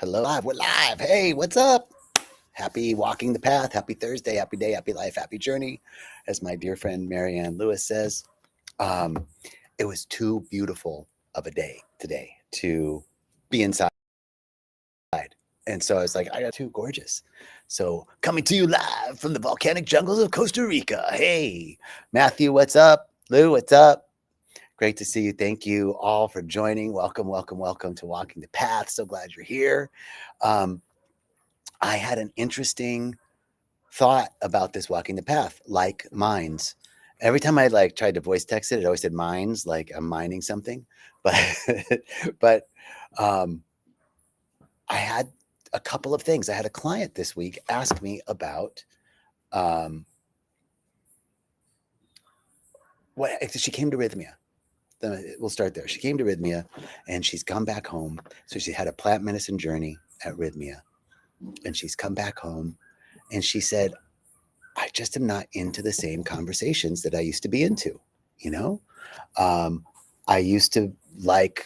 Hello, live. We're live. Hey, what's up? Happy walking the path. Happy Thursday. Happy day. Happy life. Happy journey. As my dear friend Marianne Lewis says, um, it was too beautiful of a day today to be inside. And so I was like, I got too gorgeous. So coming to you live from the volcanic jungles of Costa Rica. Hey, Matthew, what's up? Lou, what's up? Great to see you. Thank you all for joining. Welcome, welcome, welcome to Walking the Path. So glad you're here. I had an interesting thought about this walking the path, like mines. Every time I tried to voice text it, it always said mines, like I'm mining something. But but um, I had a couple of things. I had a client this week ask me about um, what she came to Rhythmia. We'll start there. She came to Rhythmia and she's come back home. So she had a plant medicine journey at Rhythmia and she's come back home and she said, I just am not into the same conversations that I used to be into. You know, I used to like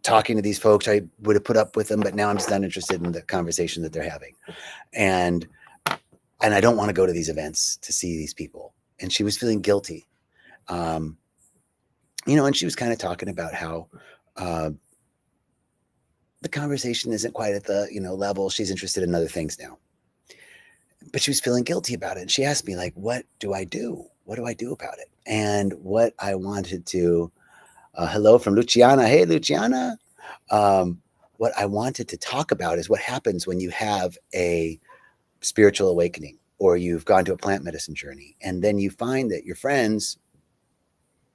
talking to these folks. I would have put up with them, but now I'm just not interested in the conversation that they're having. And I don't want to go to these events to see these people. And she was feeling guilty. And she was kind of talking about how the conversation isn't quite at the, level. She's interested in other things now. But she was feeling guilty about it. And she asked me, like, what do I do? What do I do about it? And what I wanted to, hello from Luciana. Hey, Luciana. What I wanted to talk about is what happens when you have a spiritual awakening or you've gone to a plant medicine journey. And then you find that your friends,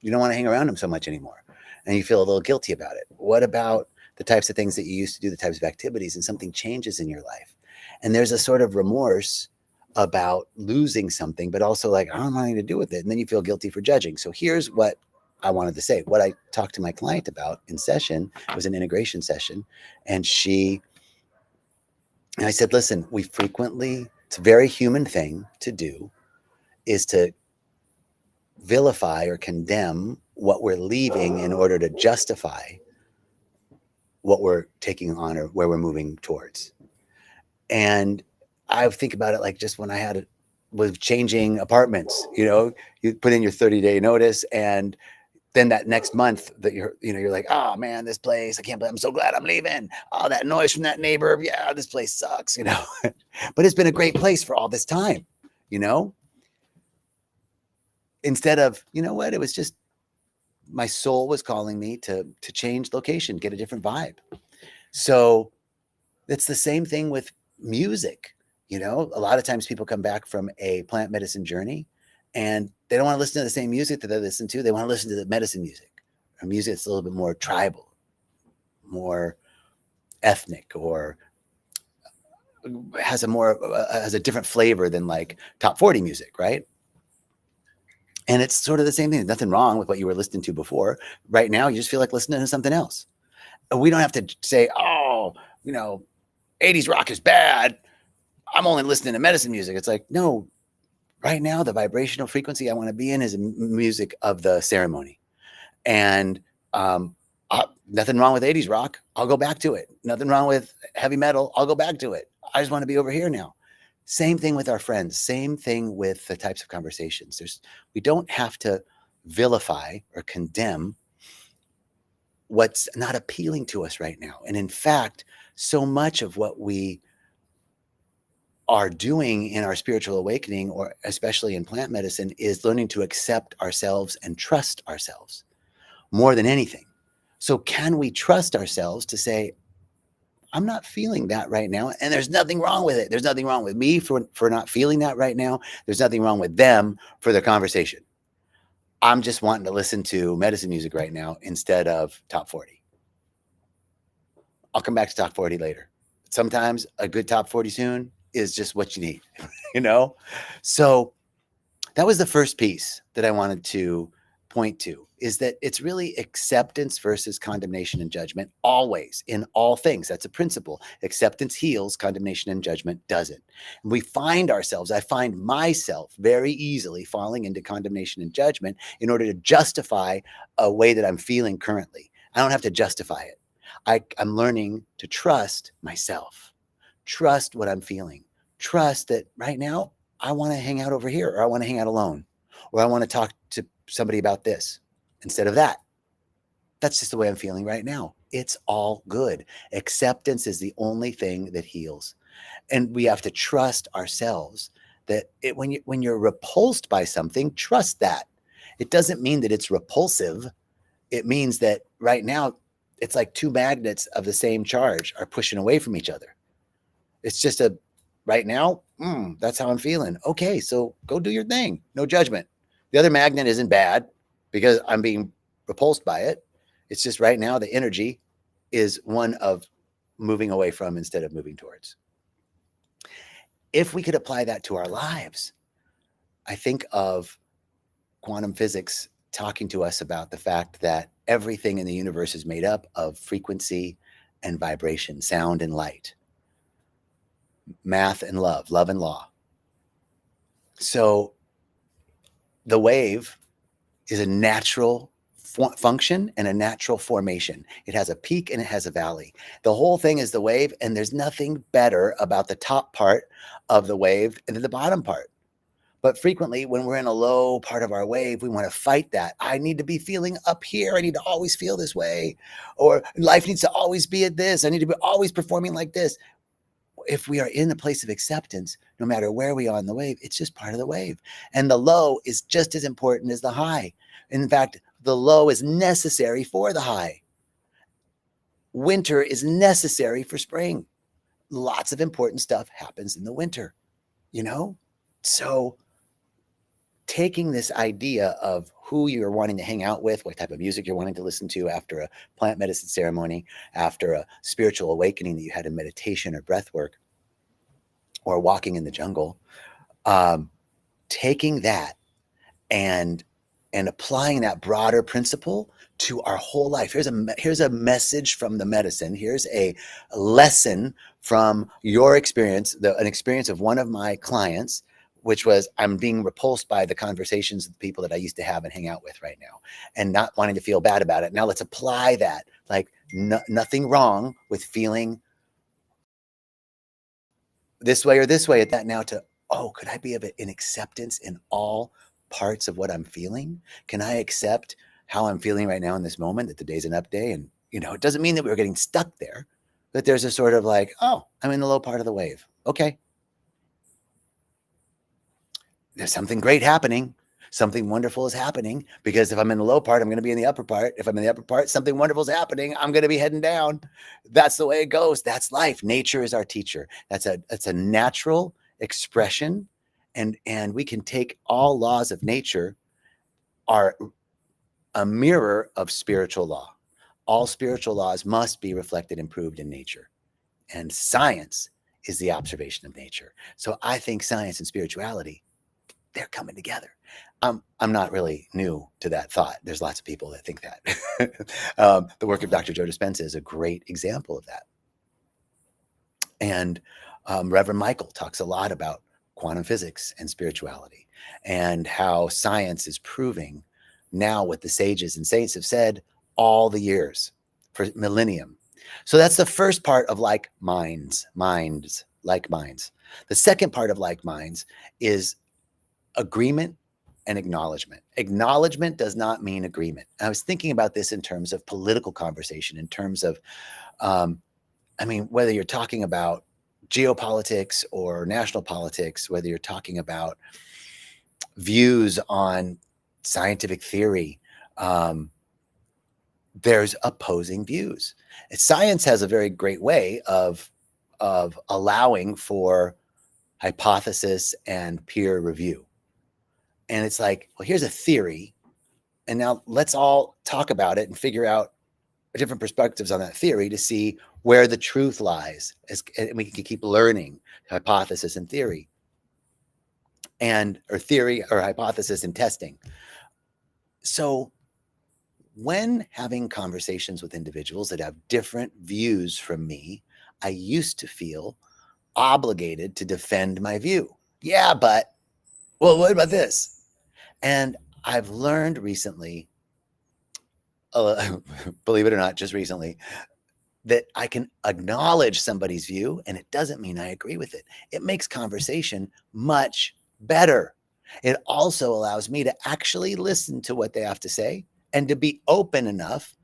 you don't want to hang around them so much anymore. And you feel a little guilty about it. What about the types of things that you used to do, the types of activities, and something changes in your life? And there's a sort of remorse about losing something, but also like, I don't want anything to do with it. And then you feel guilty for judging. So here's what I wanted to say. What I talked to my client about in session was an integration session. And I said, listen, it's a very human thing to do, is to vilify or condemn what we're leaving in order to justify what we're taking on or where we're moving towards. And I think about it like just when I was changing apartments, you put in your 30-day notice and then that next month that you're like, oh man, this place, I can't believe, I'm so glad I'm leaving. Oh, that noise from that neighbor. Yeah, this place sucks, but it's been a great place for all this time, instead of, what, it was just, my soul was calling me to change location, get a different vibe. So it's the same thing with music. A lot of times people come back from a plant medicine journey and they don't want to listen to the same music that they listen to. They want to listen to the medicine music, or music that's a little bit more tribal, more ethnic, or has a different flavor than like top 40 music, right? And it's sort of the same thing. There's nothing wrong with what you were listening to before. Right now, you just feel like listening to something else. We don't have to say, oh, 80s rock is bad. I'm only listening to medicine music. It's like, no, right now, the vibrational frequency I want to be in is music of the ceremony. And nothing wrong with 80s rock. I'll go back to it. Nothing wrong with heavy metal. I'll go back to it. I just want to be over here now. Same thing with our friends. Same thing with the types of conversations. We don't have to vilify or condemn what's not appealing to us right now. And in fact, so much of what we are doing in our spiritual awakening, or especially in plant medicine, is learning to accept ourselves and trust ourselves more than anything. So can we trust ourselves to say, I'm not feeling that right now, and there's nothing wrong with it. There's nothing wrong with me for not feeling that right now. There's nothing wrong with them for their conversation. I'm just wanting to listen to medicine music right now instead of top 40. I'll come back to top 40 later. Sometimes a good top 40 tune is just what you need, So that was the first piece that I wanted to point to, is that it's really acceptance versus condemnation and judgment, always, in all things. That's a principle. Acceptance heals, condemnation and judgment doesn't. And I find myself very easily falling into condemnation and judgment in order to justify a way that I'm feeling currently. I don't have to justify it. I'm learning to trust myself, trust what I'm feeling, trust that right now I want to hang out over here, or I want to hang out alone, or I want to talk to somebody about this instead of that. That's just the way I'm feeling right now. It's all good. Acceptance is the only thing that heals. And we have to trust ourselves that when you're repulsed by something, trust that. It doesn't mean that it's repulsive. It means that right now it's like two magnets of the same charge are pushing away from each other. It's just right now, that's how I'm feeling. Okay, so go do your thing. No judgment. The other magnet isn't bad because I'm being repulsed by it. It's just right now the energy is one of moving away from instead of moving towards. If we could apply that to our lives, I think of quantum physics talking to us about the fact that everything in the universe is made up of frequency and vibration, sound and light, math and love and law. So the wave is a natural function and a natural formation. It has a peak and it has a valley. The whole thing is the wave, and there's nothing better about the top part of the wave than the bottom part. But frequently, when we're in a low part of our wave, we want to fight that. I need to be feeling up here. I need to always feel this way. Or life needs to always be at this. I need to be always performing like this. If we are in a place of acceptance, no matter where we are on the wave, it's just part of the wave. And the low is just as important as the high. In fact, the low is necessary for the high. Winter is necessary for spring. Lots of important stuff happens in the winter, you know? So taking this idea of who you're wanting to hang out with, what type of music you're wanting to listen to after a plant medicine ceremony, after a spiritual awakening that you had in meditation or breath work, or walking in the jungle, taking that and applying that broader principle to our whole life. Here's a message from the medicine. Here's a lesson from your experience, an experience of one of my clients, which was I'm being repulsed by the conversations of the people that I used to have and hang out with right now, and not wanting to feel bad about it. Now let's apply that. Like nothing wrong with feeling this way or this way at that now to, could I be in acceptance in all parts of what I'm feeling? Can I accept how I'm feeling right now in this moment, that the day's an up day? And, it doesn't mean that we were getting stuck there, but there's a sort of like, I'm in the low part of the wave. Okay. There's something great happening. Something wonderful is happening, because if I'm in the low part, I'm going to be in the upper part. If I'm in the upper part, something wonderful is happening. I'm going to be heading down. That's the way it goes. That's life. Nature is our teacher. That's a natural expression. And we can take all laws of nature are a mirror of spiritual law. All spiritual laws must be reflected and proved in nature. And science is the observation of nature. So I think science and spirituality, they're coming together. I'm not really new to that thought. There's lots of people that think that. The work of Dr. Joe Dispenza is a great example of that. And Reverend Michael talks a lot about quantum physics and spirituality, and how science is proving now what the sages and saints have said all the years for millennium. So that's the first part of like minds, like minds. The second part of like minds is agreement and acknowledgement. Acknowledgement does not mean agreement. I was thinking about this in terms of political conversation, in terms of, whether you're talking about geopolitics or national politics, whether you're talking about views on scientific theory, there's opposing views. Science has a very great way of allowing for hypothesis and peer review. And it's like, well, here's a theory, and now let's all talk about it and figure out different perspectives on that theory to see where the truth lies. And we can keep learning hypothesis and theory, or theory or hypothesis and testing. So when having conversations with individuals that have different views from me, I used to feel obligated to defend my view. Yeah, but, well, what about this? And I've learned recently, believe it or not, just recently, that I can acknowledge somebody's view, and it doesn't mean I agree with it. It makes conversation much better. It also allows me to actually listen to what they have to say and to be open enough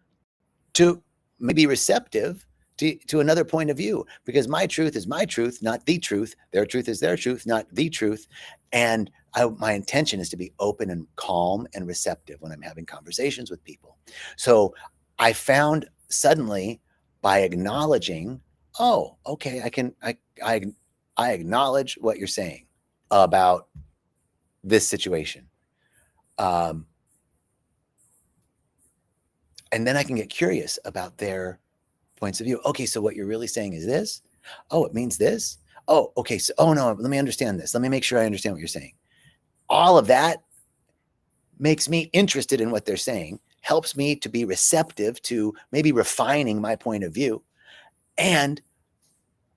to maybe receptive to another point of view, because my truth is my truth, not the truth. Their truth is their truth, not the truth. And my intention is to be open and calm and receptive when I'm having conversations with people. So I found suddenly, by acknowledging, oh, okay, I acknowledge what you're saying about this situation. Um, and then I can get curious about their points of view. Okay, so what you're really saying is this. Oh, it means this. Oh, okay. So, oh no, let me understand this. Let me make sure I understand what you're saying. All of that makes me interested in what they're saying, helps me to be receptive to maybe refining my point of view, and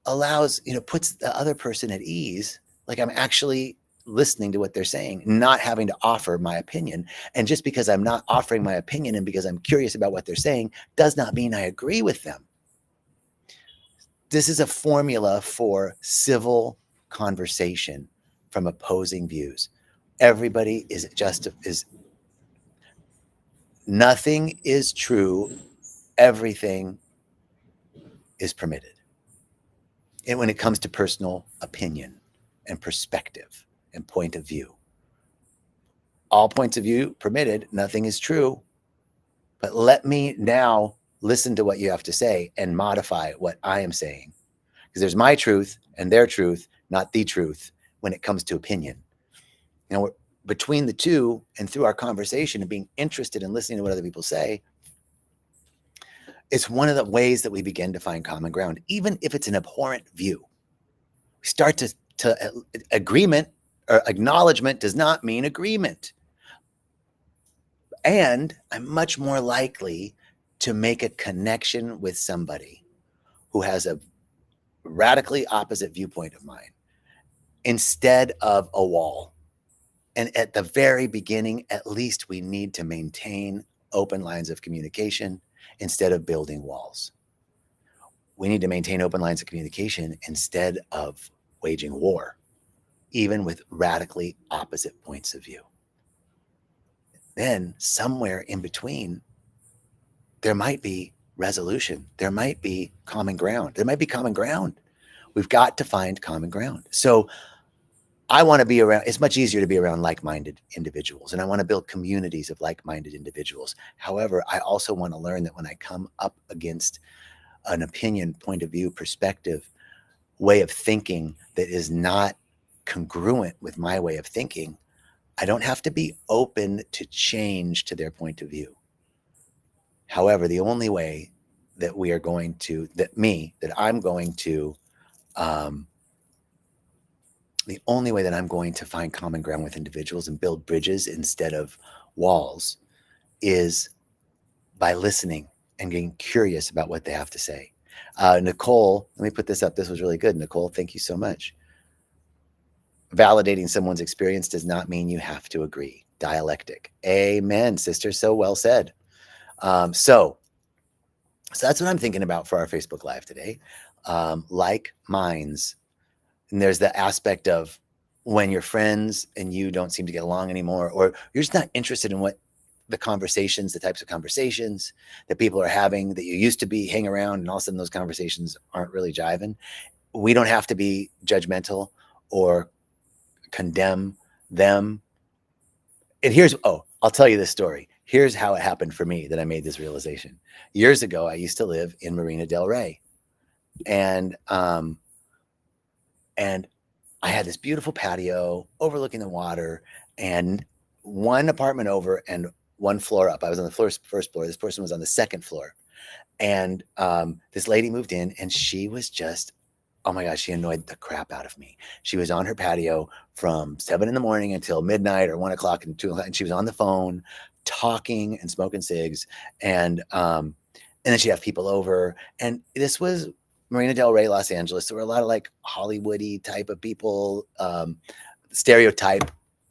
allows, puts the other person at ease. Like I'm actually listening to what they're saying, not having to offer my opinion. And just because I'm not offering my opinion and because I'm curious about what they're saying does not mean I agree with them. This is a formula for civil conversation from opposing views. Everybody is nothing is true. Everything is permitted. And when it comes to personal opinion and perspective and point of view, all points of view permitted, nothing is true. But let me now listen to what you have to say and modify what I am saying. Because there's my truth and their truth, not the truth, when it comes to opinion. Between the two and through our conversation and being interested in listening to what other people say, it's one of the ways that we begin to find common ground, even if it's an abhorrent view. We start to agreement, or acknowledgement does not mean agreement. And I'm much more likely to make a connection with somebody who has a radically opposite viewpoint of mine instead of a wall. And at the very beginning, at least we need to maintain open lines of communication instead of building walls. We need to maintain open lines of communication instead of waging war, even with radically opposite points of view. Then somewhere in between, there might be resolution. There might be common ground. There might be common ground. We've got to find common ground. So I want to be around, it's much easier to be around like-minded individuals, and I want to build communities of like-minded individuals. However, I also want to learn that when I come up against an opinion, point of view, perspective, way of thinking that is not congruent with my way of thinking, I don't have to be open to change to their point of view. However, the only way that I'm going to the only way that I'm going to find common ground with individuals and build bridges instead of walls is by listening and getting curious about what they have to say. Nicole, let me put this up. This was really good. Nicole, thank you so much. Validating someone's experience does not mean you have to agree. Dialectic. Amen, sister. So well said. So that's what I'm thinking about for our Facebook Live today. Like minds. And there's the aspect of when you're friends and you don't seem to get along anymore, or you're just not interested in what the types of conversations that people are having that you used to hang around, and all of a sudden those conversations aren't really jiving. We don't have to be judgmental or condemn them. And I'll tell you this story. Here's how it happened for me that I made this realization. Years ago, I used to live in Marina del Rey, and I had this beautiful patio overlooking the water, and one apartment over and one floor up. I was on the first floor. This person was on the second floor. And this lady moved in, and she was just, oh my gosh, she annoyed the crap out of me. She was on her patio from 7 a.m. until midnight or 1 o'clock and 2 o'clock. And she was on the phone talking and smoking cigs. And then she'd have people over. And this was Marina del Rey, Los Angeles. There were a lot of like Hollywoody type of people, stereotype.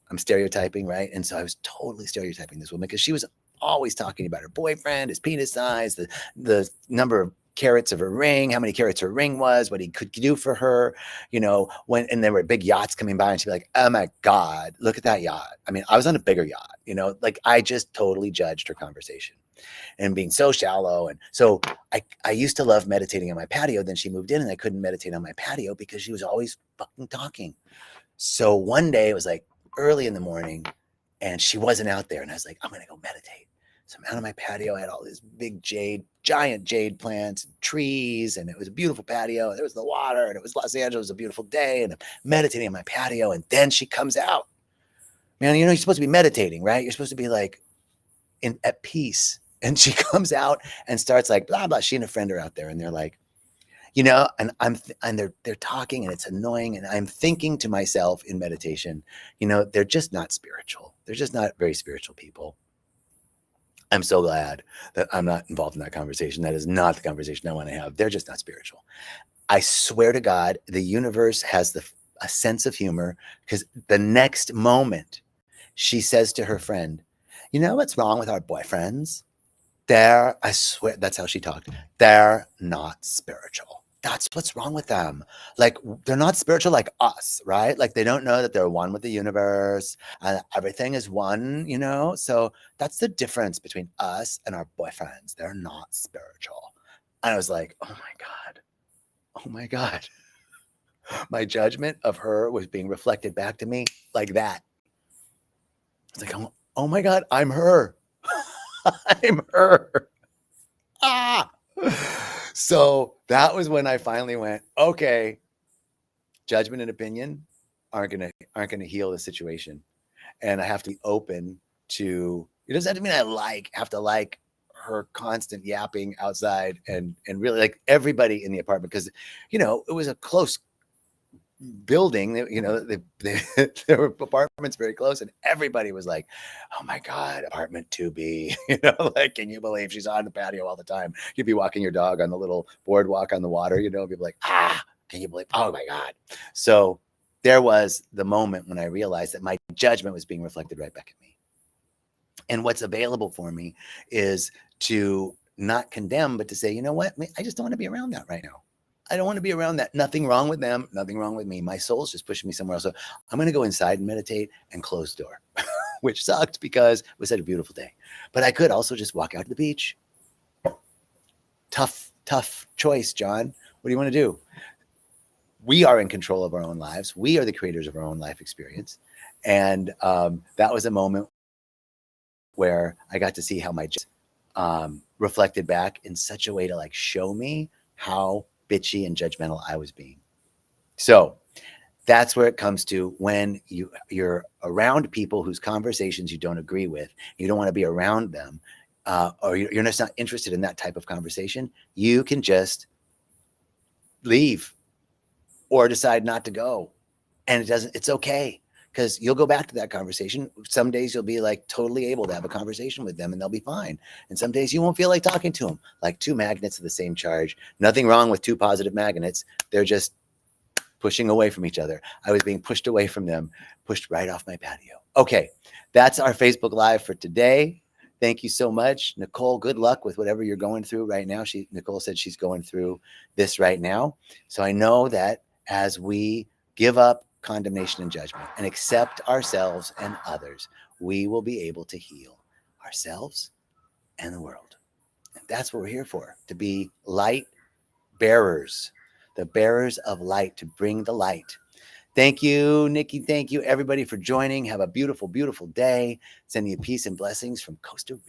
I'm stereotyping, right? And so I was totally stereotyping this woman because she was always talking about her boyfriend, his penis size, the number of carats of her ring, how many carats her ring was, what he could do for her, and there were big yachts coming by and she'd be like, oh my God, look at that yacht. I mean, I was on a bigger yacht, like I just totally judged her conversation and being so shallow. And so I used to love meditating on my patio. Then she moved in and I couldn't meditate on my patio because she was always fucking talking. So one day it was like early in the morning and she wasn't out there. And I was like, I'm going to go meditate. So I'm out on my patio. I had all these big giant jade plants and trees. And it was a beautiful patio. There was the water and it was Los Angeles. It was a beautiful day. And I'm meditating on my patio. And then she comes out. Man, you're supposed to be meditating, right? You're supposed to be like at peace. And she comes out and starts like, blah, blah. She and a friend are out there and they're like, and they're talking and it's annoying. And I'm thinking to myself in meditation, they're just not spiritual. They're just not very spiritual people. I'm so glad that I'm not involved in that conversation. That is not the conversation I want to have. They're just not spiritual. I swear to God, the universe has a sense of humor because the next moment she says to her friend, you know what's wrong with our boyfriends? I swear, that's how she talked. They're not spiritual. That's what's wrong with them. Like, they're not spiritual like us, right? Like, they don't know that they're one with the universe and everything is one, So that's the difference between us and our boyfriends. They're not spiritual. And I was like, oh my God. Oh my God. My judgment of her was being reflected back to me like that. It's like, oh my God, I'm her. I'm her. Ah. So that was when I finally went, okay, judgment and opinion aren't gonna heal the situation. And I have to be open to, it doesn't have to mean have to like her constant yapping outside and really like everybody in the apartment. Cause it was a close building, there were apartments very close and everybody was like, oh my God, apartment 2B, like, can you believe she's on the patio all the time? You'd be walking your dog on the little boardwalk on the water, people like, can you believe, oh my God. So there was the moment when I realized that my judgment was being reflected right back at me. And what's available for me is to not condemn, but to say, you know what, I just don't want to be around that right now. I don't want to be around that. Nothing wrong with them. Nothing wrong with me. My soul's just pushing me somewhere else. So I'm going to go inside and meditate and close the door, which sucked because it was such a beautiful day. But I could also just walk out to the beach. Tough choice, John. What do you want to do? We are in control of our own lives. We are the creators of our own life experience. And that was a moment where I got to see how my reflected back in such a way to like show me how bitchy and judgmental I was being. So that's where it comes to when you're around people whose conversations you don't agree with, you don't want to be around them, or you're just not interested in that type of conversation, you can just leave or decide not to go. And it's okay. Because you'll go back to that conversation. Some days you'll be like totally able to have a conversation with them and they'll be fine. And some days you won't feel like talking to them. Like two magnets of the same charge. Nothing wrong with two positive magnets. They're just pushing away from each other. I was being pushed away from them, pushed right off my patio. Okay, that's our Facebook Live for today. Thank you so much. Nicole, good luck with whatever you're going through right now. Nicole said she's going through this right now. So I know that as we give up condemnation and judgment and accept ourselves and others, we will be able to heal ourselves and the world. And that's what we're here for, to be light bearers, the bearers of light, to bring the light. Thank you, Nikki. Thank you, everybody, for joining. Have a beautiful, beautiful day. Sending you peace and blessings from Costa Rica.